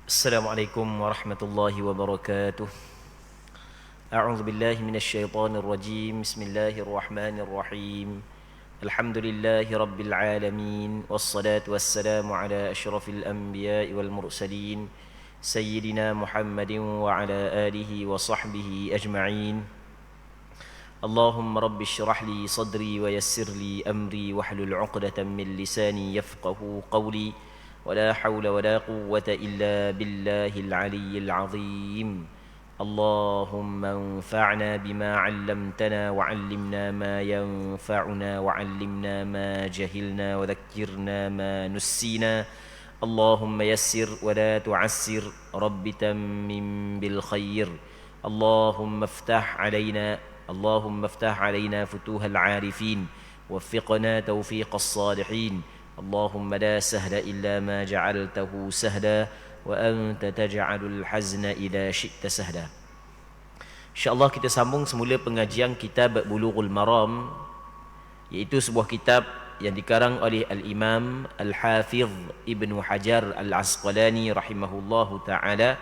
Assalamualaikum warahmatullahi wabarakatuh. A'udzu billahi minasyaitonir rajim. Bismillahirrahmanirrahim. Alhamdulillahi rabbil alamin. Wassalatu wassalamu ala asyrafil anbiya'i wal mursalin sayyidina Muhammadin wa ala alihi wa sahbihi ajma'in. Allahumma rabbi syrah li sadri wa yassir li amri wahlul 'uqdatam min lisani yafqahu qawli. ولا حول ولا قوة إلا بالله العلي العظيم. اللهم انفعنا بما علمتنا وعلمنا ما ينفعنا وعلمنا ما جهلنا وذكرنا ما نسينا. اللهم يسر ولا تعسر رب تمم بالخير. اللهم افتح علينا فتوح العارفين وفقنا توفيق الصالحين. اللهم لا سهل إلا ما جعلته سهلا وأنت تجعل الحزن إذا شئت سهلا. InsyaAllah kita sambung semula pengajian kitab Bulughul Maram, iaitu sebuah kitab yang dikarang oleh Al-Imam Al-Hafidh Ibnu Hajar Al-Asqalani rahimahullahu ta'ala,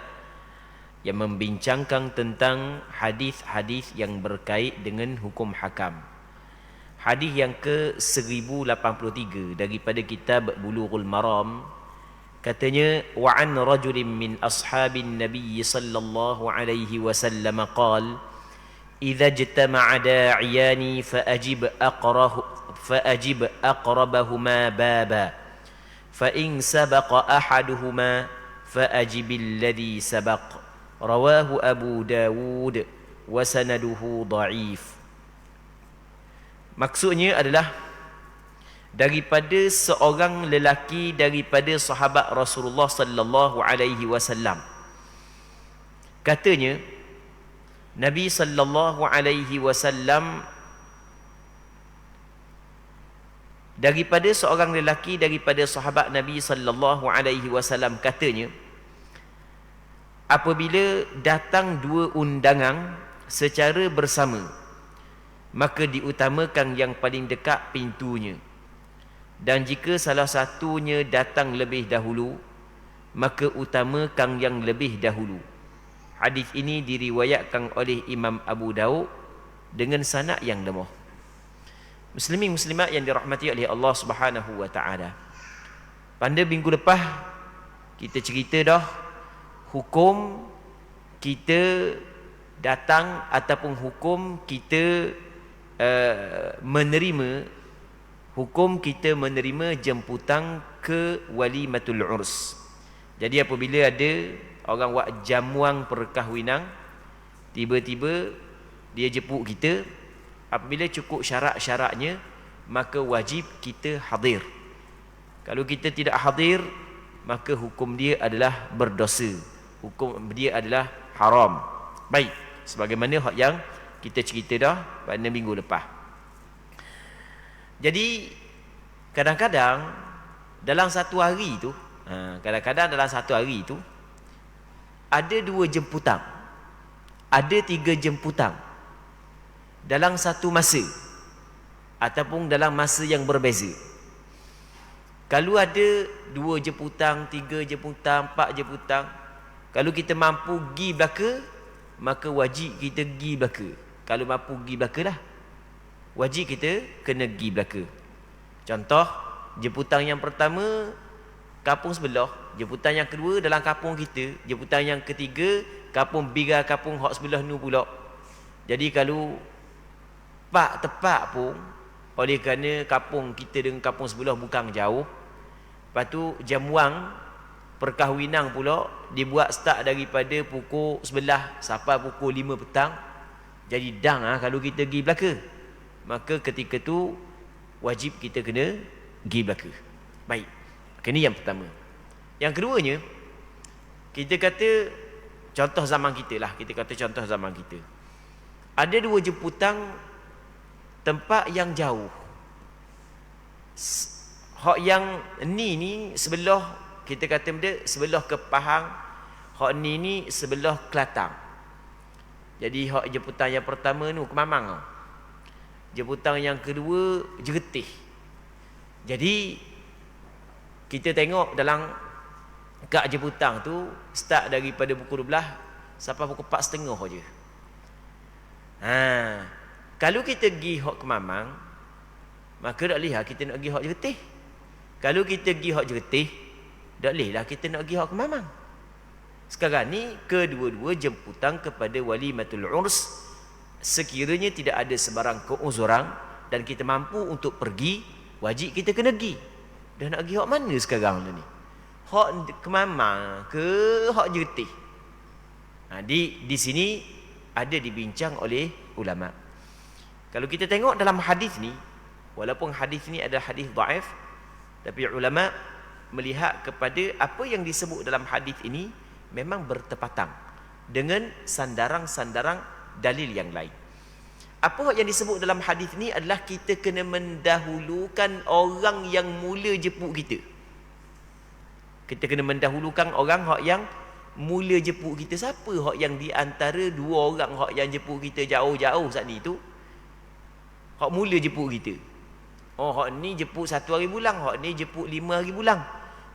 yang membincangkan tentang hadis-hadis yang berkait dengan hukum hakam. Hadis yang ke-1083 daripada kitab Bulughul Maram, katanya wa an rajulin min ashabin nabiy sallallahu alaihi wasallam qala idza ijtama'a da'iyani فأجب أقربهما بابا فإن سبق أحدهما فأجب الذي سبق. رواه أبو داود وسنده ضعيف. Maksudnya adalah daripada seorang lelaki daripada sahabat Rasulullah sallallahu alaihi wasallam. Katanya Nabi sallallahu alaihi wasallam, daripada seorang lelaki daripada sahabat Nabi sallallahu alaihi wasallam katanya, apabila datang dua undangan secara bersama, maka diutamakan yang paling dekat pintunya, dan jika salah satunya datang lebih dahulu, maka utamakan yang lebih dahulu. Hadis ini diriwayatkan oleh Imam Abu Daud dengan sanad yang lemah. Muslimin muslimat yang dirahmati oleh Allah Subhanahu wa taala, pada minggu lepas kita cerita dah hukum kita datang ataupun hukum kita menerima jemputan ke walimatul urs. Jadi apabila ada orang buat jamuan perkahwinan, tiba-tiba dia jemput kita, apabila cukup syarat-syaratnya, maka wajib kita hadir. Kalau kita tidak hadir, maka hukum dia adalah berdosa, hukum dia adalah haram. Baik, sebagaimana yang kita cerita dah pada minggu lepas. Jadi kadang-kadang dalam satu hari tu, ada dua jemputan, ada tiga jemputan dalam satu masa ataupun dalam masa yang berbeza. Kalau ada dua jemputan, tiga jemputan, empat jemputan, kalau kita mampu pergi belaka, maka wajib kita pergi belaka. Kalau mampu pergi belaka lah, wajib kita kena pergi belaka. Contoh, jemputan yang pertama kampung sebelah, jemputan yang kedua dalam kampung kita, jemputan yang ketiga kampung bira kampung hak sebelah nu pula. Jadi kalau pak tepat pun, oleh kerana kampung kita dengan kampung sebelah bukan jauh, lepas tu jamuan perkahwinan pula dibuat start daripada pukul 11 sampai pukul 5 petang. Jadi dang kalau kita pergi belaka, maka ketika tu wajib kita kena pergi belaka. Baik, ini yang pertama. Yang keduanya, kita kata contoh zaman kita lah, ada dua jemputan tempat yang jauh. Hak yang ni sebelah, kita kata benda sebelah ke Pahang, hak ni sebelah Kelantan. Jadi hak jemputan yang pertama ni ke Mamang, jemputan yang kedua Jeretih. Jadi kita tengok dalam Kad jemputan tu start daripada pukul 12 sampai pukul 4.30 je. Kalau kita pergi hok ke Mamang, maka tak lihat kita nak pergi hok Jeretih. Kalau kita pergi hok Jeretih, tak boleh lah kita nak pergi hok ke Mamang. Sekarang ni kedua-dua jemputan kepada walimatul urs, sekiranya tidak ada sebarang keuzuran dan kita mampu untuk pergi, wajib kita kena pergi. Dah nak pergi hok mana sekarang ni? Hok ke Mamang ke hok Jeretih? Di sini ada dibincang oleh ulama. Kalau kita tengok dalam hadis ni, walaupun hadis ni adalah hadis dhaif, tapi ulama melihat kepada apa yang disebut dalam hadis ini memang bertepatan dengan sandaran-sandaran dalil yang lain. Apa yang disebut dalam hadis ni adalah kita kena mendahulukan orang yang mula jemput kita. Kita kena mendahulukan orang yang mula jemput kita. Siapa hak yang di antara dua orang hak yang jemput kita jauh-jauh saat ni tu, hak mula jemput kita? Hak ni jemput 1 hari bulan, hak ni jemput 5 hari bulan.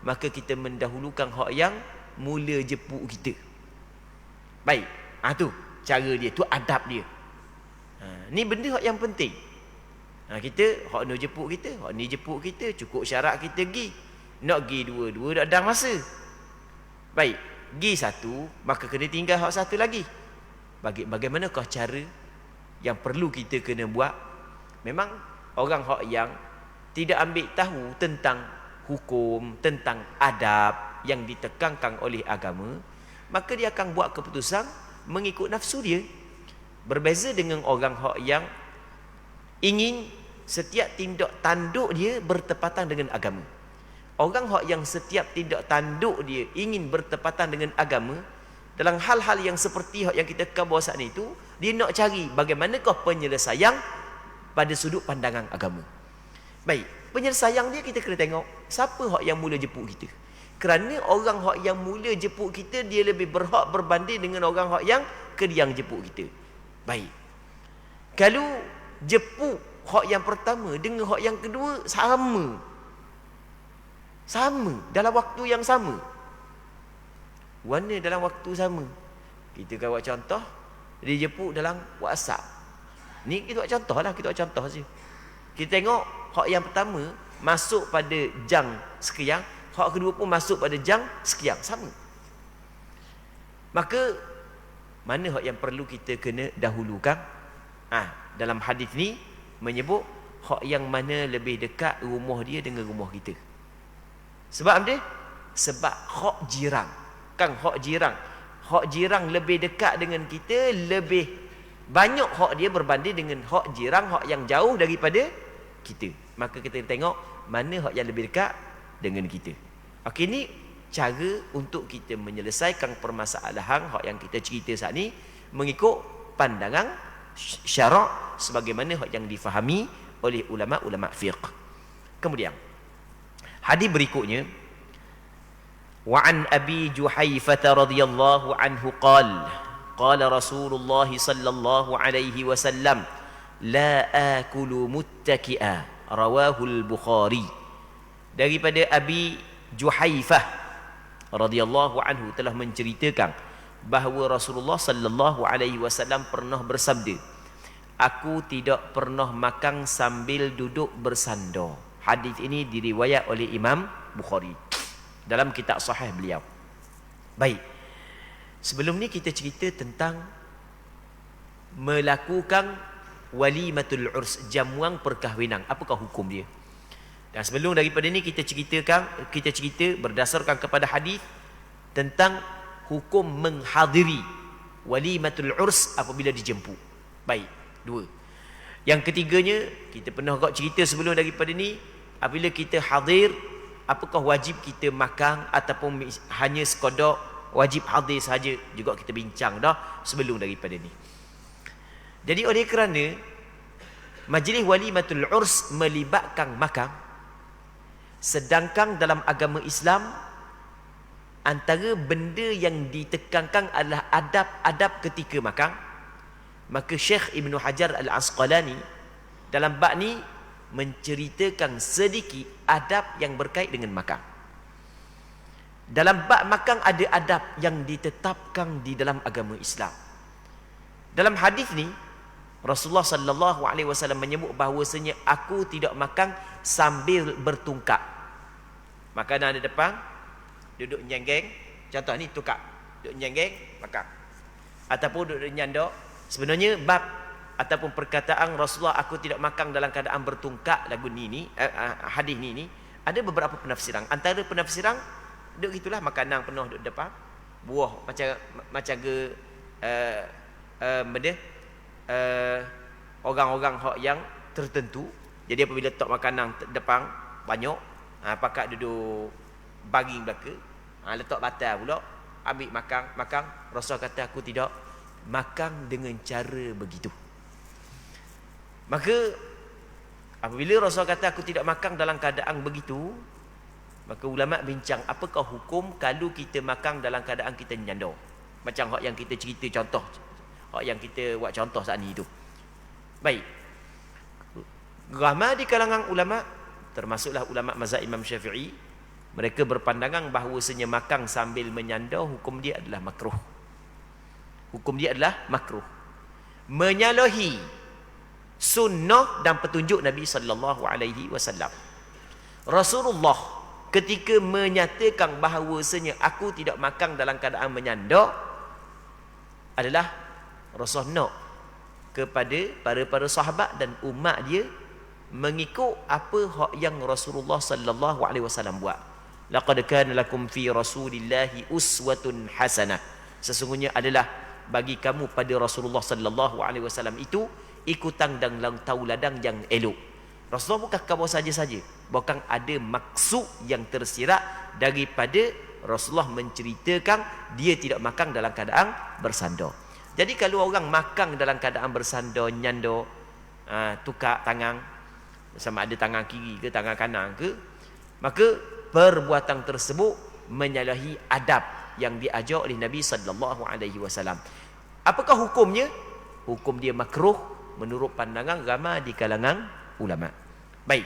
Maka kita mendahulukan hak yang mula jemput kita. Baik, tu cara dia, tu adab dia. Ni benda hak yang penting. Kita hak ni jemput kita, hak ni jemput kita, cukup syarat kita pergi. Nak pergi dua-dua tak ada masa. Baik, pergi satu, maka kena tinggal hak satu lagi. Bagaimanakah cara yang perlu kita kena buat? Memang orang hak yang tidak ambil tahu tentang hukum, tentang adab yang ditekankan oleh agama, maka dia akan buat keputusan mengikut nafsu dia. Berbeza dengan orang hak yang ingin setiap tindak tanduk dia bertepatan dengan agama. Orang hak yang setiap tindak tanduk dia ingin bertepatan dengan agama, dalam hal-hal yang seperti hak yang kita katakan bawah saat itu, dia nak cari bagaimanakah penyelesaian pada sudut pandangan agama. Baik, penyelesaian dia kita kena tengok siapa hak yang mula jemput kita. Kerana orang hak yang mula jemput kita, dia lebih berhak berbanding dengan orang hak yang kediang jemput kita. Baik, kalau jemput hak yang pertama dengan hak yang kedua sama dalam waktu yang sama, warna dalam waktu sama, kita akan buat contoh, dia jemput dalam WhatsApp. Ni kita buat contoh lah, kita buat contoh saja. Kita tengok hak yang pertama masuk pada jam sekian, hak kedua pun masuk pada jam sekian, sama. Maka mana hak yang perlu kita kena dahulukan? Dalam hadis ni menyebut hak yang mana lebih dekat rumah dia dengan rumah kita. Sebab apa? Sebab hak jiran. Kan hak jiran lebih dekat dengan kita, lebih banyak hak dia berbanding dengan hak jiran hak yang jauh daripada kita. Maka kita tengok mana hak yang lebih dekat dengan kita. Okey, ni cara untuk kita menyelesaikan permasalahan hak yang kita cerita saat ni mengikut pandangan syarak sebagaimana hak yang difahami oleh ulama-ulama fiqh. Kemudian hadis berikutnya, wa an Abi Juhaifah radhiyallahu anhu qala Rasulullah sallallahu alaihi wasallam la akulu muttaki'a, rawahu al-Bukhari. Daripada Abi Juhaifah radhiyallahu anhu telah menceritakan bahawa Rasulullah sallallahu alaihi wasallam pernah bersabda, aku tidak pernah makan sambil duduk bersandar. Hadis ini diriwayat oleh Imam Bukhari dalam kitab sahih beliau. Baik, sebelum ni kita cerita tentang melakukan walimatul urs, jamuan perkahwinan. Apakah hukum dia? Dan sebelum daripada ni kita cerita berdasarkan kepada hadis tentang hukum menghadiri walimatul urs apabila dijemput. Baik, 2. Yang ketiganya, kita pernah cerita sebelum daripada ni, apabila kita hadir, apakah wajib kita makan ataupun hanya sekadar wajib hadir saja, juga kita bincang dah sebelum daripada ni. Jadi oleh kerana majlis walimatul urs melibatkan makan, sedangkan dalam agama Islam antara benda yang ditekankan adalah adab-adab ketika makan, maka Syekh Ibn Hajar Al-Asqalani dalam bab ni menceritakan sedikit adab yang berkait dengan makan. Dalam bab makan ada adab yang ditetapkan di dalam agama Islam. Dalam hadis ni Rasulullah sallallahu alaihi wasallam menyebut bahawasanya aku tidak makan sambil bertungkak. Makanan ada depan, duduk nyenggeng, contoh ni tukak, duduk nyenggeng makan. Ataupun duduk nyandok. Sebenarnya bab ataupun perkataan Rasulullah aku tidak makan dalam keadaan bertungkak lagu ni hadis ni ada beberapa penafsiran. Antara penafsiran duduk gitulah, makanan penuh duduk depan, buah macam ke orang-orang hak yang tertentu. Jadi apabila letak makanan depan banyak, pakat duduk baring belaka, letak batal pula, ambil makan. Rasul kata aku tidak makan dengan cara begitu. Maka apabila Rasul kata aku tidak makan dalam keadaan begitu, maka ulama bincang apakah hukum kalau kita makan dalam keadaan kita nyandar. Macam hak yang kita cerita contoh, hak yang kita buat contoh saat ni tu. Baik. Ramai di kalangan ulama, termasuklah ulama mazhab Imam Syafi'i, mereka berpandangan bahawasanya makan sambil menyandar hukum dia adalah makruh. Hukum dia adalah makruh. Menyalahi sunnah dan petunjuk Nabi sallallahu alaihi wasallam. Rasulullah ketika menyatakan bahawasanya aku tidak makan dalam keadaan menyandar adalah Rasul nak kepada para sahabat dan umat dia mengikut apa hak yang Rasulullah sallallahu alaihi wasallam buat. Laqad kana lakum fi Rasulillahi uswatun hasanah. Sesungguhnya adalah bagi kamu pada Rasulullah sallallahu alaihi wasallam itu ikutan dan tauladan yang elok. Rasulullah bukan khabar saja-saja, bahkan ada maksud yang tersirat daripada Rasulullah menceritakan dia tidak makan dalam keadaan bersandar. Jadi kalau orang makan dalam keadaan bersandar, nyandar, tukar tangan, sama ada tangan kiri ke tangan kanan ke, maka perbuatan tersebut menyalahi adab yang diajar oleh Nabi sallallahu alaihi wasallam. Apakah hukumnya? Hukum dia makruh menurut pandangan ramai di kalangan ulama. Baik.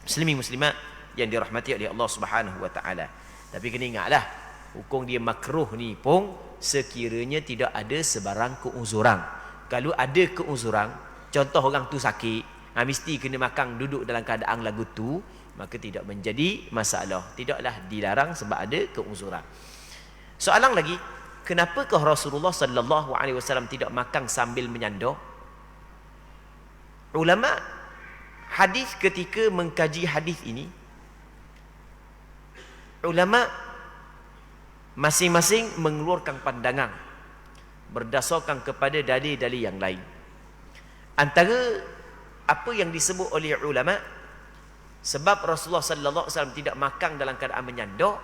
Muslimin muslimat yang dirahmati oleh Allah Subhanahu wa taala. Tapi kena ingatlah, hukum dia makruh ni pun sekiranya tidak ada sebarang keuzuran. Kalau ada keuzuran, contoh orang tu sakit, mesti kena makan duduk dalam keadaan lagu tu, maka tidak menjadi masalah. Tidaklah dilarang sebab ada keuzuran. Soalan lagi, kenapakah Rasulullah sallallahu alaihi wasallam tidak makan sambil menyandar? Ulama hadis ketika mengkaji hadis ini, ulama masing-masing mengeluarkan pandangan berdasarkan kepada dalil-dalil yang lain. Antara apa yang disebut oleh ulama, sebab Rasulullah sallallahu alaihi wasallam tidak makan dalam keadaan menyandar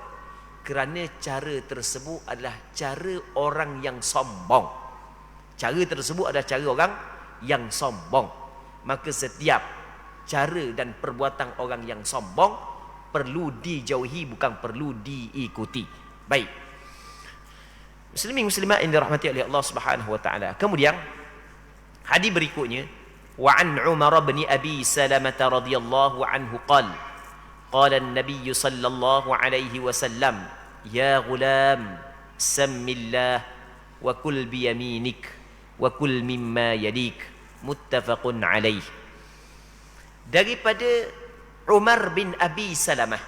kerana cara tersebut adalah cara orang yang sombong. Cara tersebut adalah cara orang yang sombong. Maka setiap cara dan perbuatan orang yang sombong perlu dijauhi, bukan perlu diikuti. Baik. Muslimin muslimat yang dirahmati oleh Allah Subhanahu wa taala. Kemudian hadis berikutnya, wa an Umar bin Abi Salamah radhiyallahu anhu qala qala an-nabiy sallallahu alaihi wasallam ya ghulam sammillah wa kul bi yaminik wa kul mimma yalik, muttafaqun alaih. Daripada Umar bin Abi Salamah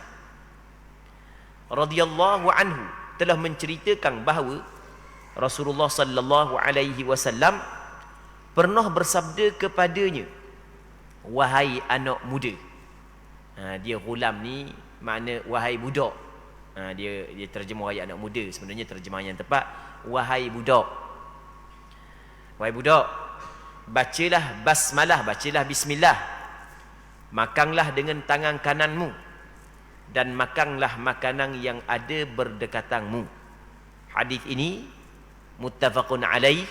radhiyallahu anhu telah menceritakan bahawa Rasulullah sallallahu alaihi wasallam pernah bersabda kepadanya, wahai anak muda. Dia ghulam ni makna wahai budak. Dia terjemah wahai anak muda, sebenarnya terjemahan yang tepat wahai budak. Wahai budak, bacalah basmalah, bacalah bismillah. Makanlah dengan tangan kananmu dan makanlah makanan yang ada berdekatanmu. Hadis ini muttafaqun alaih,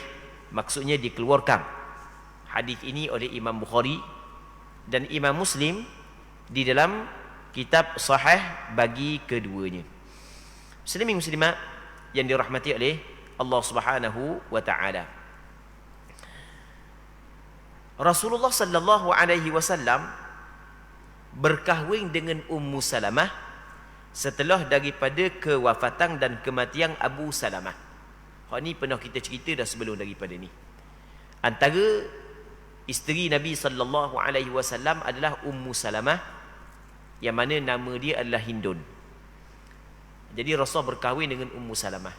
maksudnya dikeluarkan hadis ini oleh Imam Bukhari dan Imam Muslim di dalam kitab sahih bagi keduanya. Muslimin muslimat yang dirahmati oleh Allah Subhanahu wa taala. Rasulullah sallallahu alaihi wasallam berkahwin dengan Ummu Salamah setelah daripada kewafatan dan kematian Abu Salamah. Hak ni pernah kita cerita dah sebelum daripada ni. Antara isteri Nabi sallallahu alaihi wasallam adalah Ummu Salamah, yang mana nama dia adalah Hindun. Jadi Rasul berkahwin dengan Ummu Salamah.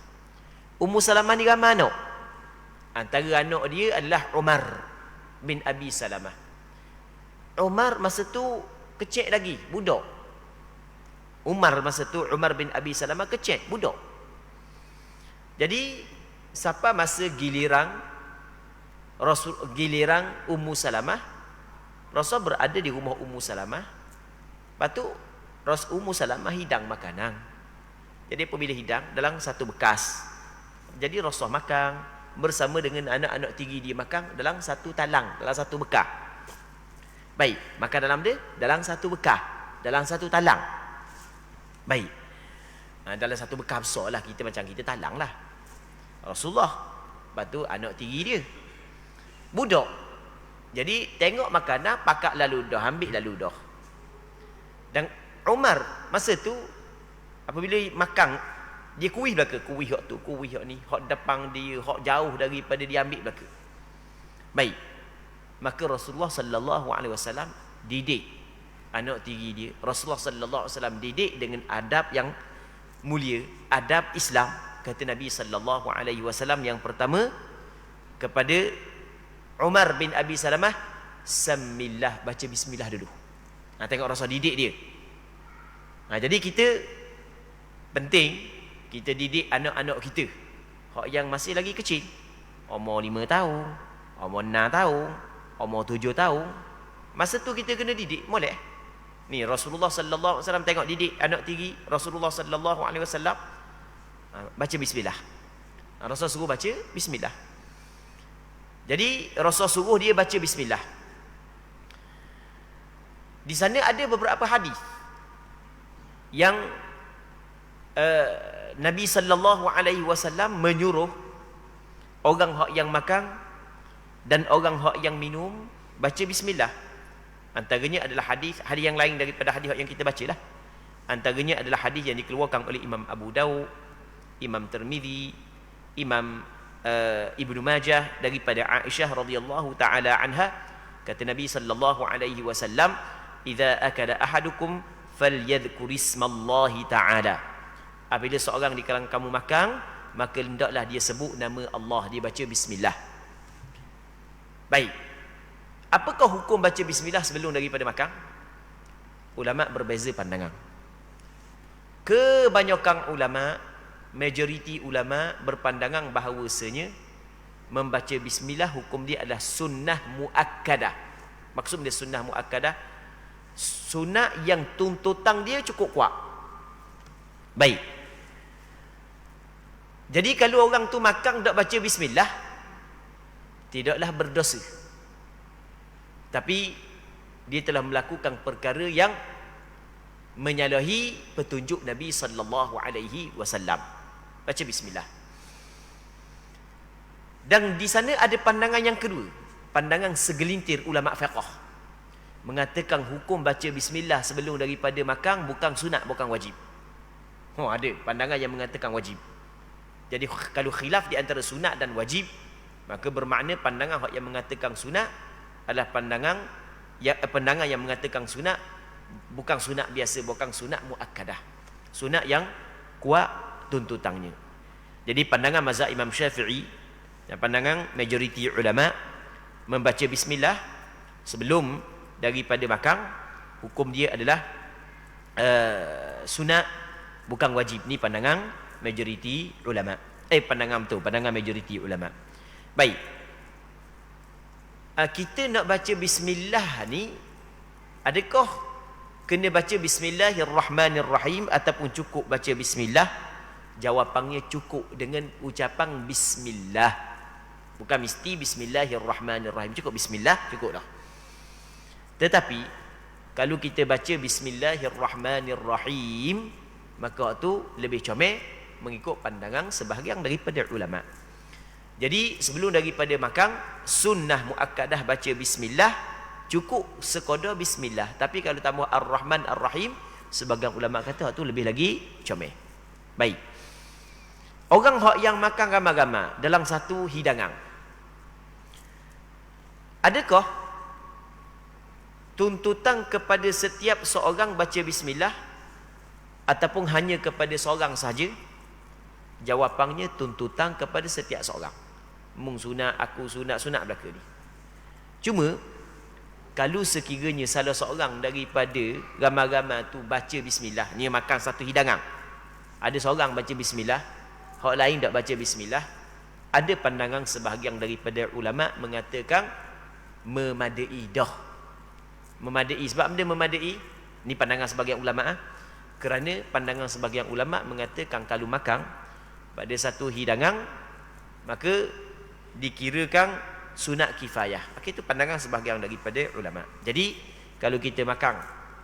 Ummu Salamah ni ramai anak. Antara anak dia adalah Umar bin Abi Salamah. Umar masa tu kecil lagi, budak. Umar masa tu, Umar bin Abi Salamah kecil, budak. Jadi siapa masa giliran Ummu Salamah, Rasul berada di rumah Ummu Salamah. Lepas tu Ummu Salamah hidang makanan. Jadi apabila hidang dalam satu bekas, jadi Rasul makan bersama dengan anak-anak tiri dia, makan dalam satu talang, dalam satu bekas. Baik, makan dalam dia dalam satu bekas, dalam satu talang. Baik. Dalam satu bekas besar lah, kita macam kita talang lah. Rasulullah, lepas tu anak tiri dia budak. Jadi tengok makanan, pakak lalu dah, ambil lalu dah. Dan Umar masa tu apabila makan, dia kuih belaka, kuih hak tu, kuih hak ni, hak depan dia, hak jauh daripada dia ambil belaka. Baik. Maka Rasulullah sallallahu alaihi wasallam didik anak tiri dia. Rasulullah sallallahu alaihi wasallam didik dengan adab yang mulia, adab Islam. Kata Nabi sallallahu alaihi wasallam yang pertama kepada Umar bin Abi Salamah, "Samillah", baca bismillah dulu. Tengok Rasul didik dia. Jadi kita penting kita didik anak-anak kita, hak yang masih lagi kecil, umur 5 tahun, umur 6 tahun, umur 7 tahun. Masa tu kita kena didik, molek. Ni Rasulullah sallallahu alaihi wasallam tengok didik anak tiri Rasulullah sallallahu alaihi wasallam, baca bismillah. Rasul suruh baca bismillah. Jadi Rasul suruh dia baca bismillah. Di sana ada beberapa hadis yang Nabi sallallahu alaihi wasallam menyuruh orang hak yang makan dan orang hak yang minum baca bismillah. Antaranya adalah hadis yang lain daripada hadis yang kita bacalah. Antaranya adalah hadis yang dikeluarkan oleh Imam Abu Daud, Imam Tirmizi, Imam Ibnu Majah daripada Aisyah radhiyallahu taala anha. Kata Nabi sallallahu alaihi wasallam, "Idza akala ahadukum falyadhkur ismallahi ta'ala." Apabila seorang di kalangan kamu makan, maka hendaklah dia sebut nama Allah, dia baca bismillah. Baik. Apakah hukum baca bismillah sebelum daripada makan? Ulama berbeza pandangan. Kebanyakan ulama, majoriti ulama berpandangan bahawasanya membaca bismillah hukum dia adalah sunnah muakkadah. Maksud dia sunnah muakkadah, sunnah yang tuntutan dia cukup kuat. Baik. Jadi kalau orang tu makan tak baca bismillah, tidaklah berdosa. Tapi dia telah melakukan perkara yang menyalahi petunjuk Nabi sallallahu alaihi wasallam. Baca bismillah. Dan di sana ada pandangan yang kedua, pandangan segelintir ulama fiqh, mengatakan hukum baca bismillah sebelum daripada makan bukan sunat, bukan wajib. Ada pandangan yang mengatakan wajib. Jadi kalau khilaf di antara sunat dan wajib, maka bermakna pandangan yang mengatakan sunat adalah pandangan yang mengatakan sunat bukan sunat biasa, bukan sunat muakkadah, sunat yang kuat tuntutannya. Jadi pandangan mazhab Imam Syafi'i dan pandangan majoriti ulama, membaca bismillah sebelum daripada makan hukum dia adalah sunat bukan wajib. Ni pandangan majoriti ulama. Pandangan majoriti ulama. Baik. Kita nak baca bismillah ni, adakah kena baca bismillahirrahmanirrahim ataupun cukup baca bismillah? Jawapannya cukup dengan ucapan bismillah. Bukan mesti bismillahirrahmanirrahim. Cukup bismillah, cukup dah. Tetapi kalau kita baca bismillahirrahmanirrahim, maka tu lebih comel mengikut pandangan sebahagian daripada ulama. Jadi sebelum daripada makan, sunnah muakkadah baca bismillah, cukup sekadar bismillah. Tapi kalau tambah ar-Rahman ar-Rahim, Sebagian ulama kata hak tu lebih lagi comel. Baik. Orang hak yang makan ramai-ramai dalam satu hidangan, adakah tuntutan kepada setiap seorang baca bismillah ataupun hanya kepada seorang sahaja? Jawapannya tuntutan kepada setiap seorang. Mung sunat, aku sunat belaka ni. Cuma kalau sekiranya salah seorang daripada ramai-ramai tu baca bismillah, ni makan satu hidangan, ada seorang baca bismillah, hak lain tak baca bismillah, ada pandangan sebahagian daripada ulama mengatakan memadai dah. Memadai. Sebab benda memadai ni pandangan sebahagian ulama, kerana pandangan sebahagian ulama mengatakan kalau makan pada satu hidangan maka dikirakan sunat kifayah. Itu pandangan sebahagian daripada ulama. Jadi kalau kita makan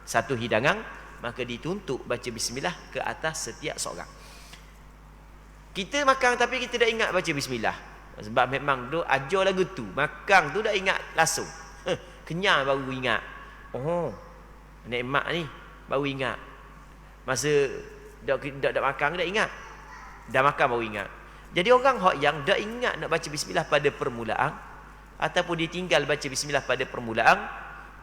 satu hidangan, maka dituntut baca bismillah ke atas setiap seorang. Kita makan tapi kita dah ingat baca bismillah, sebab memang tu ajar lagu tu, makan tu dah ingat langsung. Kenyang baru ingat. Oh, nikmat ni baru ingat. Masa dak makan dah ingat. Dah makan baru ingat. Jadi orang hak yang dah ingat nak baca bismillah pada permulaan ataupun ditinggal baca bismillah pada permulaan,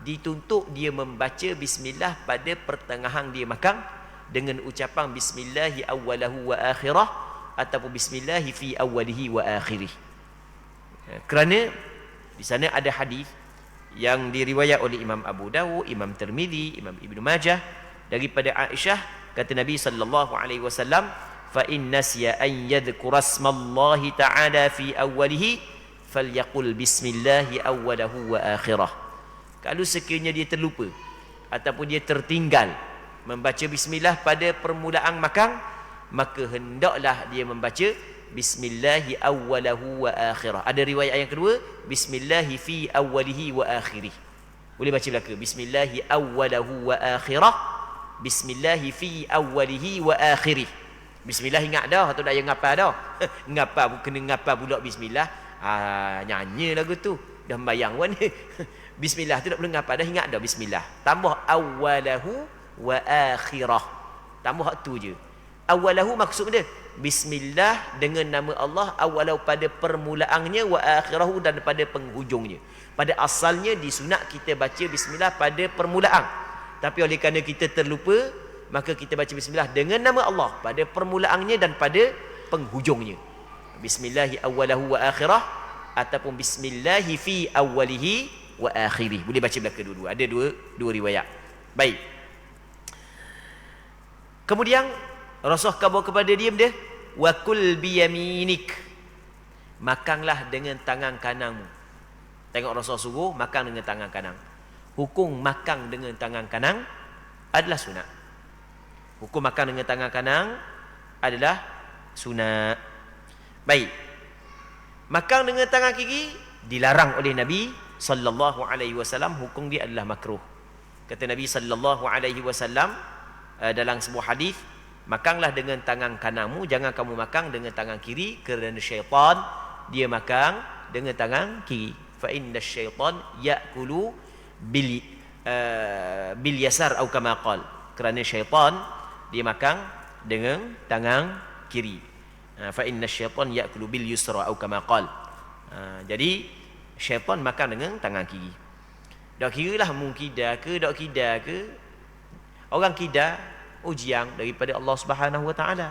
dituntut dia membaca bismillah pada pertengahan dia makan dengan ucapan bismillahi awwalahu wa akhirah ataupun bismillahi fi awwalihi wa akhirih. Kerana di sana ada hadis yang diriwayat oleh Imam Abu Dawud, Imam Tirmizi, Imam Ibnu Majah daripada Aisyah, kata Nabi sallallahu alaihi wasallam, fa in nasiya an yadhkura ismallahi ta'ala fi awwalihi falyaqul bismillahi awwalahu wa akhirah. Kalau sekiranya dia terlupa ataupun dia tertinggal membaca bismillah pada permulaan makan, maka hendaklah dia membaca bismillahi awwalahu wa akhirah. Ada riwayat yang kedua, bismillahi fi awwalihi wa akhirih. Boleh baca belaka, bismillahi awwalahu wa akhirah, bismillahi fi awwalihi wa akhirih. Bismillah ingat dah atau dah yang ngapa dah? Ngapa kena ngapa pula bismillah? Nyanyi lagu tu. Dah membayang wan. Bismillah tu tak perlu ngapa dah, ingat dah bismillah. Tambah awwalahu wa akhirah. Tambah hak tu je. Awwalahu maksud dia bismillah dengan nama Allah, awalau pada permulaannya, wa akhirahu dan pada penghujungnya. Pada asalnya disunat kita baca bismillah pada permulaan. Tapi oleh kerana kita terlupa, maka kita baca bismillah dengan nama Allah pada permulaannya dan pada penghujungnya. Bismillahi awwalahu wa akhirah ataupun bismillahi fi awwalihi wa akhirih. Boleh baca belaka dua-dua. Ada dua riwayat. Baik. Kemudian Rasul khabar kepada dia wa kul bi yaminik. Makanlah dengan tangan kananmu. Tengok Rasul suruh makan dengan tangan kanan. Hukum makan dengan tangan kanan adalah sunat. Hukum makan dengan tangan kanan adalah sunat. Baik. Makan dengan tangan kiri dilarang oleh Nabi sallallahu alaihi wasallam, hukum dia adalah makruh. Kata Nabi sallallahu alaihi wasallam dalam sebuah hadis, makanlah dengan tangan kananmu, jangan kamu makan dengan tangan kiri, kerana syaitan dia makan dengan tangan kiri. Fa inna syaitan ya'kulu bil yasar atau kama qal. Kerana syaitan dia makan dengan tangan kiri. Fa inna syaitan ya'kulu bil yusra atau kama qal. Jadi syaitan makan dengan tangan kiri. Dak kiralah mung kidar ke dak kidar ke, orang kidar ujian daripada Allah Subhanahu Wa Taala,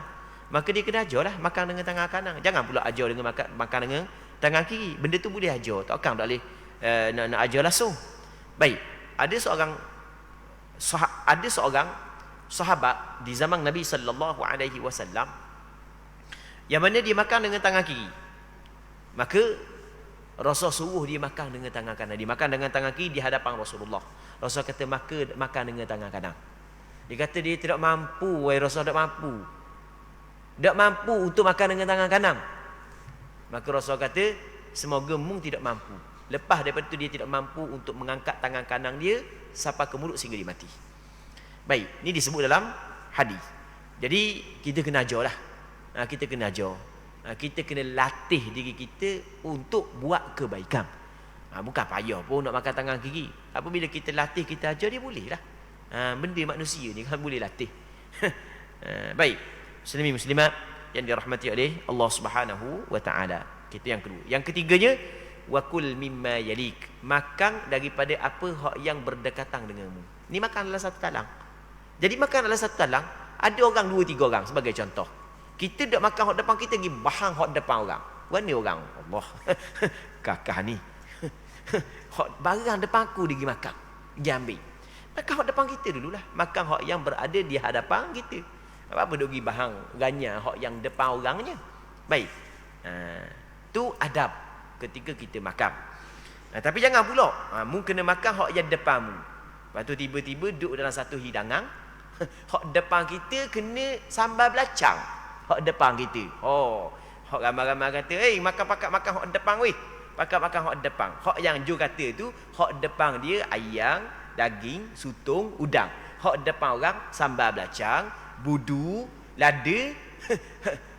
maka dia kena ajarlah makan dengan tangan kanan. Jangan pula ajar dengan makan dengan tangan kiri. Benda tu boleh ajar, takkan tak boleh nak ajar langsung. Baik, ada seorang sahabat di zaman Nabi sallallahu alaihi wasallam yang mana dia makan dengan tangan kiri. Maka Rasul suruh dia makan dengan tangan kanan. Dia makan dengan tangan kiri di hadapan Rasulullah. Rasul kata makan dengan tangan kanan. Dia kata dia tidak mampu, wahai Rasul, tak mampu. Tak mampu untuk makan dengan tangan kanan. Maka Rasul kata, semoga mung tidak mampu. Lepas daripada itu dia tidak mampu untuk mengangkat tangan kanan dia sampai ke mulut sehingga dia mati. Baik, ini disebut dalam hadis. Jadi kita kena ajarlah. Kita kena ajar. Kita kena latih diri kita untuk buat kebaikan. Bukan payah pun nak makan tangan kiri. Apabila kita latih, kita ajar, dia boleh lah. Benda manusia ni kan boleh latih. Baik, muslimin muslimat yang dirahmati oleh Allah Subhanahu wa taala. Itu yang kedua. Yang ketiganya, wakul mimma yalik, makan daripada apa hak yang berdekatan denganmu. Ni makan adalah satu talang. Jadi makan adalah satu talang, ada orang 2-3 orang sebagai contoh. Kita dok makan hak depan kita, pergi bahang hak depan orang. Mana orang? Allah. Kakak ni. Hak barang depan aku dia pergi makan. Dia ambil. Makan hak depan kita dululah. Makan hak yang berada di hadapan kita. Apa dok pergi bahang ganya hak yang depan orangnya. Baik. Tu adab ketika kita makan. Tapi jangan pula mu kena makan hak yang depanmu. Lepas tu tiba-tiba duduk dalam satu hidangan, hak depan kita kena sambal belacang. Hak depan kita. Hak ramai-ramai kata, makan hak depan weh. Makan hak depan. Hak yang Ju kata tu, hak depan dia ayam, daging, sutung, udang. Hak depan orang sambal belacang, budu, lada.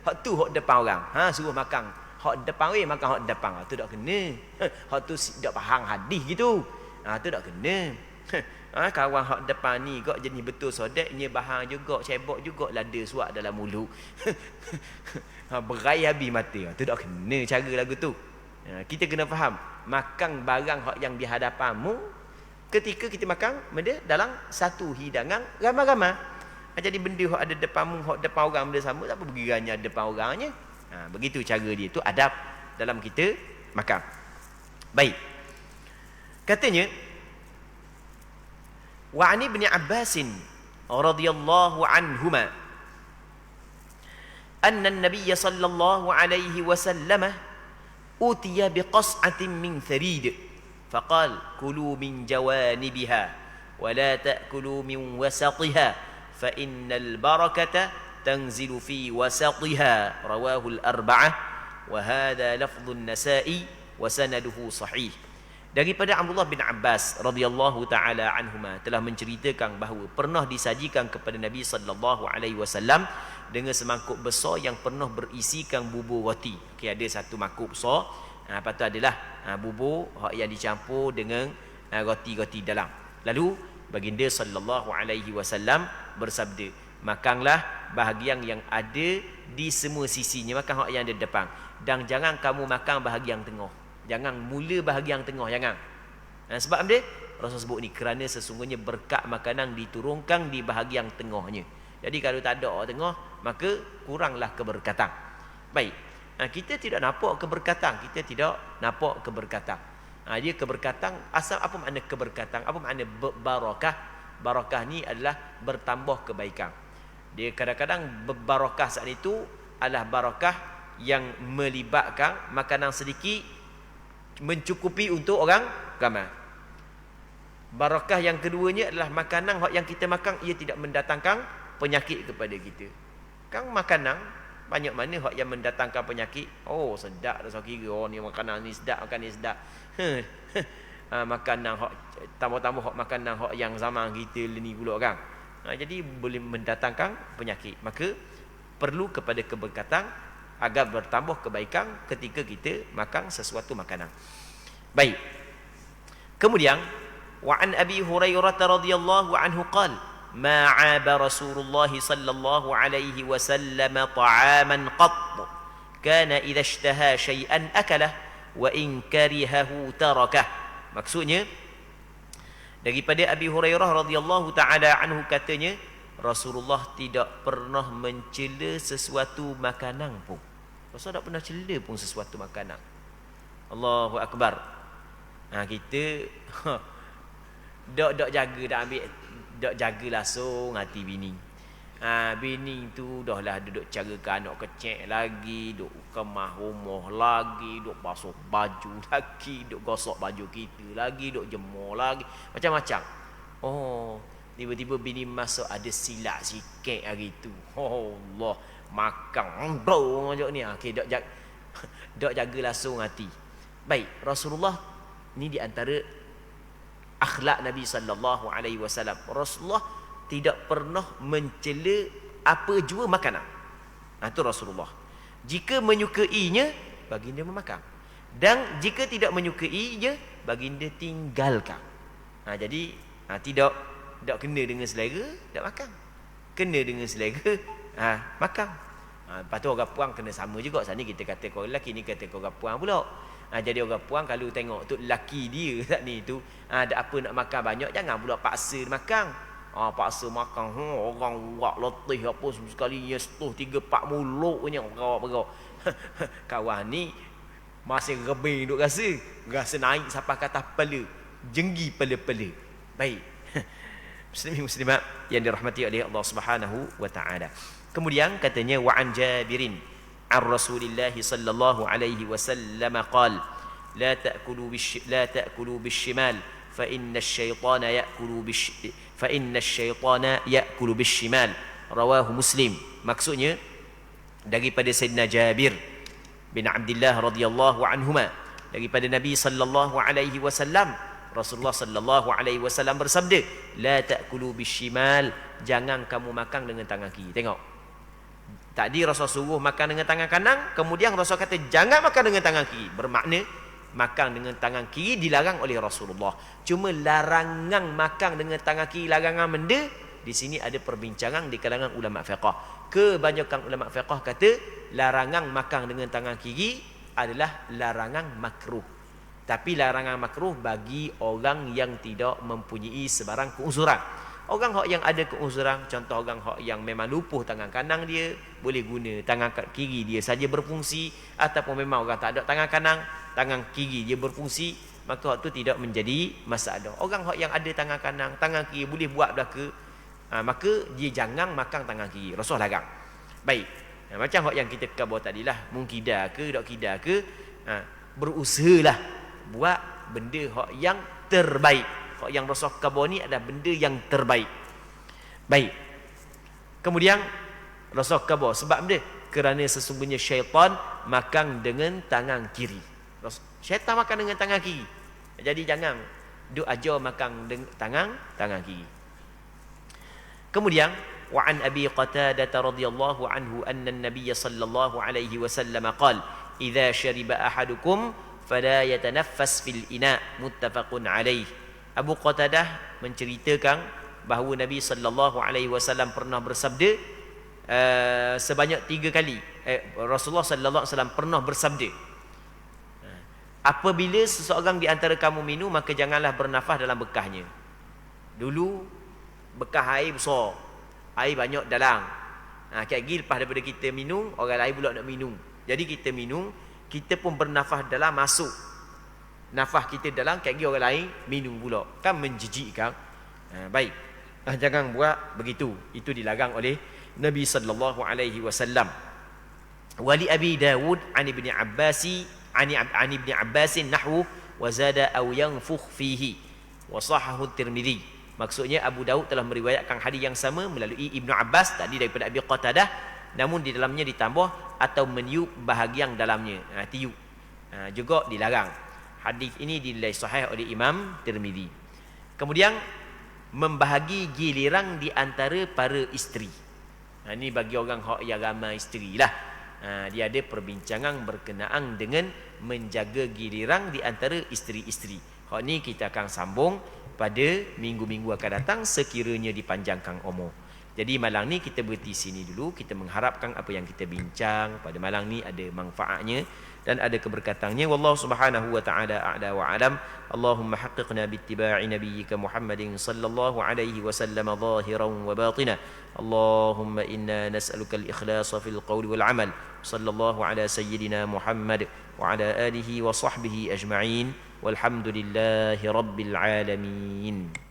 Hak tu hak depan orang. Suruh makan hak depan weh, makan hak depan. Tu tak kena. Hak tu tak faham hadis gitu. Tu tak kena. Kawan hak depan ni kok jenis betul sodeknya bahang juga, cebok juga, lada suak dalam mulut. Berai habis mata. Tu tak kena cara lagu tu. Kita kena faham, makan barang hak yang di hadapanmu ketika kita makan benda dalam satu hidangan ramai-ramai. Jadi benda hak ada depanmu, hak depan orang benda sama, tak apa bergiranya depan orangnya. Begitu cara dia, tu adab dalam kita makan. Baik. Katanya wa ani ibn Abbas radhiyallahu anhuma anna an-nabiy sallallahu alaihi wasallam utiya biqas'atin min tharid faqal kulu min jawanibiha wa la ta'kulu min wasatiha fa innal barakata tanzilu fi wasatiha rawahu al-arba'ah wa hadha lafdhu an-nasa'i wa sanaduhu sahih. Daripada Abdullah bin Abbas radhiyallahu taala anhuma telah menceritakan bahawa pernah disajikan kepada Nabi sallallahu alaihi wasallam dengan semangkuk besar yang penuh berisikan bubur roti. Okey, ada satu mangkuk besar, lepas tu adalah bubur yang dicampur dengan roti-roti dalam. Lalu baginda sallallahu alaihi wasallam bersabda, makanlah bahagian yang ada di semua sisinya, makan hak yang ada depan, dan jangan kamu makan bahagian tengah. Jangan mula bahagian tengah, jangan. Sebab dia Rasul sebut ni, kerana sesungguhnya berkat makanan diturunkan di bahagian tengahnya. Jadi kalau tak ada tengah, maka kuranglah keberkatan. Baik. Kita tidak nampak keberkatan, kita tidak nampak keberkatan. Dia keberkatan, asal apa makna keberkatan? Apa makna barakah? Barakah ni adalah bertambah kebaikan. Dia kadang-kadang barakah saat itu adalah barakah yang melibatkan makanan sedikit mencukupi untuk orang ramai. Barakah yang keduanya adalah makanan yang kita makan ia tidak mendatangkan penyakit kepada kita. Kan makanan banyak mana hak yang mendatangkan penyakit. Sedap dah so kira ni makanan ni sedap, makan ni sedap. Makanan hak tambah-tambah hak makanan hak yang zaman kita ni pula kan. Jadi boleh mendatangkan penyakit. Maka perlu kepada keberkatan agar bertambah kebaikan ketika kita makan sesuatu makanan. Baik. Kemudian wa an Abi Hurairah radhiyallahu anhu qala ma 'aba Rasulullah sallallahu alaihi wasallam ta'aman qatt kana idza ishtaha shay'an akalah wa in karihahu tarakah. Maksudnya daripada Abi Hurairah radhiyallahu taala anhu katanya, Rasulullah tidak pernah mencela sesuatu makanan pun. Rasul tak pernah cela pun sesuatu makanan. Allahu Akbar. Kita dok jaga, dak ambil, dok jaga langsung hati bini. Bini tu dah lah duduk carakan anak kecil lagi, duk kemah rumah lagi, duk basuh baju lagi, duk gosok baju kita lagi, duk jemur lagi, macam-macam. Tiba-tiba bini masuk ada silap sikit hari tu. Allah, makan bro macam ni. Okey, dok jaga langsung hati. Baik, Rasulullah ni di antara akhlak Nabi sallallahu alaihi wasallam. Rasulullah tidak pernah mencela apa jua makanan. Itu Rasulullah. Jika menyukainya, baginda memakan. Dan jika tidak menyukainya, baginda tinggalkan. Jadi tidak tak kena dengan selera, tak makan. Kena dengan selera, makan. Lepas tu orang puang kena sama juga. Sana kita kata kau lelaki, ni kata kau orang puang pula. Jadi orang puang kalau tengok tu lelaki dia tak ni tu, ada apa nak makan banyak, jangan pula paksa makan. Paksa makan, orang buat letih apa sekali ya setuh 3-4 mulutnya orang-orang. Kawan ni masih rebing duk rasa naik sampai ke atas kepala, jenggi kepala-kepala. Baik. Muslimin muslimat yang dirahmati oleh Allah Subhanahu wa taala. Kemudian katanya wa an Jabirin an Rasulillah sallallahu alaihi wasallam qala la ta'kulu bishimal fa inna asy-syaitana ya'kulu bishimal. Rawahu Muslim. Maksudnya daripada Sayyidina Jabir bin Abdullah radhiyallahu anhuma, daripada Nabi sallallahu alaihi wasallam, Rasulullah sallallahu alaihi wasallam bersabda, la ta'kulu bishimal, jangan kamu makan dengan tangan kiri. Tengok, tadi Rasul suruh makan dengan tangan kanan, kemudian Rasul kata jangan makan dengan tangan kiri. Bermakna makan dengan tangan kiri dilarang oleh Rasulullah. Cuma larangan makan dengan tangan kiri, larangan benda, di sini ada perbincangan di kalangan ulama fiqh. Kebanyakan ulama fiqh kata larangan makan dengan tangan kiri adalah larangan makruh. Tapi larangan makruh bagi orang yang tidak mempunyai sebarang keuzuran. Orang yang ada keuzuran, contoh orang yang memang lupuh tangan kanan dia, boleh guna tangan kiri dia saja berfungsi, ataupun memang orang tak ada tangan kanan, tangan kiri dia berfungsi, maka waktu tidak menjadi masalah. Orang yang ada tangan kanan, tangan kiri boleh buat belaka, maka dia jangan makan tangan kiri. Rasul larang. Baik. Macam yang kita kata tadilah, mungkidah ke tak kidah ke, berusahalah buat benda yang terbaik. Yang Rasul kata ni adalah benda yang terbaik. Baik. Kemudian Rasul kata sebab dia kerana sesungguhnya syaitan makan dengan tangan kiri. Syaitan makan dengan tangan kiri. Jadi jangan duk ajar makan dengan tangan kiri. Kemudian wa an Abi Qatadah radhiyallahu anhu anna an-nabiy sallallahu alaihi wasallam qala idza shariba ahadukum fala yatanaffas fil ina, muttafaqun alaih. Abu Qatadah menceritakan bahawa Nabi sallallahu alaihi wasallam pernah bersabda sebanyak 3 kali. Rasulullah sallallahu alaihi wasallam pernah bersabda, apabila seseorang di antara kamu minum, maka janganlah bernafas dalam bekahnya. Dulu bekas air besar, air banyak dalam. Kaya gini lepas daripada kita minum, orang lain pula nak minum. Jadi kita minum, kita pun bernafas dalam, masuk nafas kita dalam, kaya gini orang lain minum pula. Kan menjijikkan. Baik. Jangan buat begitu. Itu dilarang oleh Nabi sallallahu alaihi wasallam. Wali Abi Dawud an Ibni Abbasi an Ibni Abbasin nahwu wa zada aw yanfukh fihi wa sahahu Tirmidzi. Maksudnya Abu Daud telah meriwayatkan hadis yang sama melalui Ibnu Abbas tadi daripada Abi Qatadah, namun di dalamnya ditambah atau meniup bahagian dalamnya. Tiup juga dilarang. Hadis ini dinilai sahih oleh Imam Tirmidzi. Kemudian membahagi giliran di antara para isteri. Ini bagi orang yang ramai isteri lah. Dia ada perbincangan berkenaan dengan menjaga giliran di antara isteri-isteri. Hak ni kita akan sambung pada minggu-minggu akan datang sekiranya dipanjangkan umur. Jadi malam ni kita berhenti sini dulu. Kita mengharapkan apa yang kita bincang pada malam ni ada manfaatnya dan ada keberkatannya. Wallahu subhanahu wa ta'ala a'la wa alam. Allahumma haqqiqna bittiba'i nabiyyika Muhammadin sallallahu alaihi wasallam zahiran wa batina. Allahumma inna nas'aluka al-ikhlasa fil qawli wal amal. Sallallahu ala sayyidina Muhammad wa ala alihi wa sahbihi ajma'in. Walhamdulillahi rabbil alamin.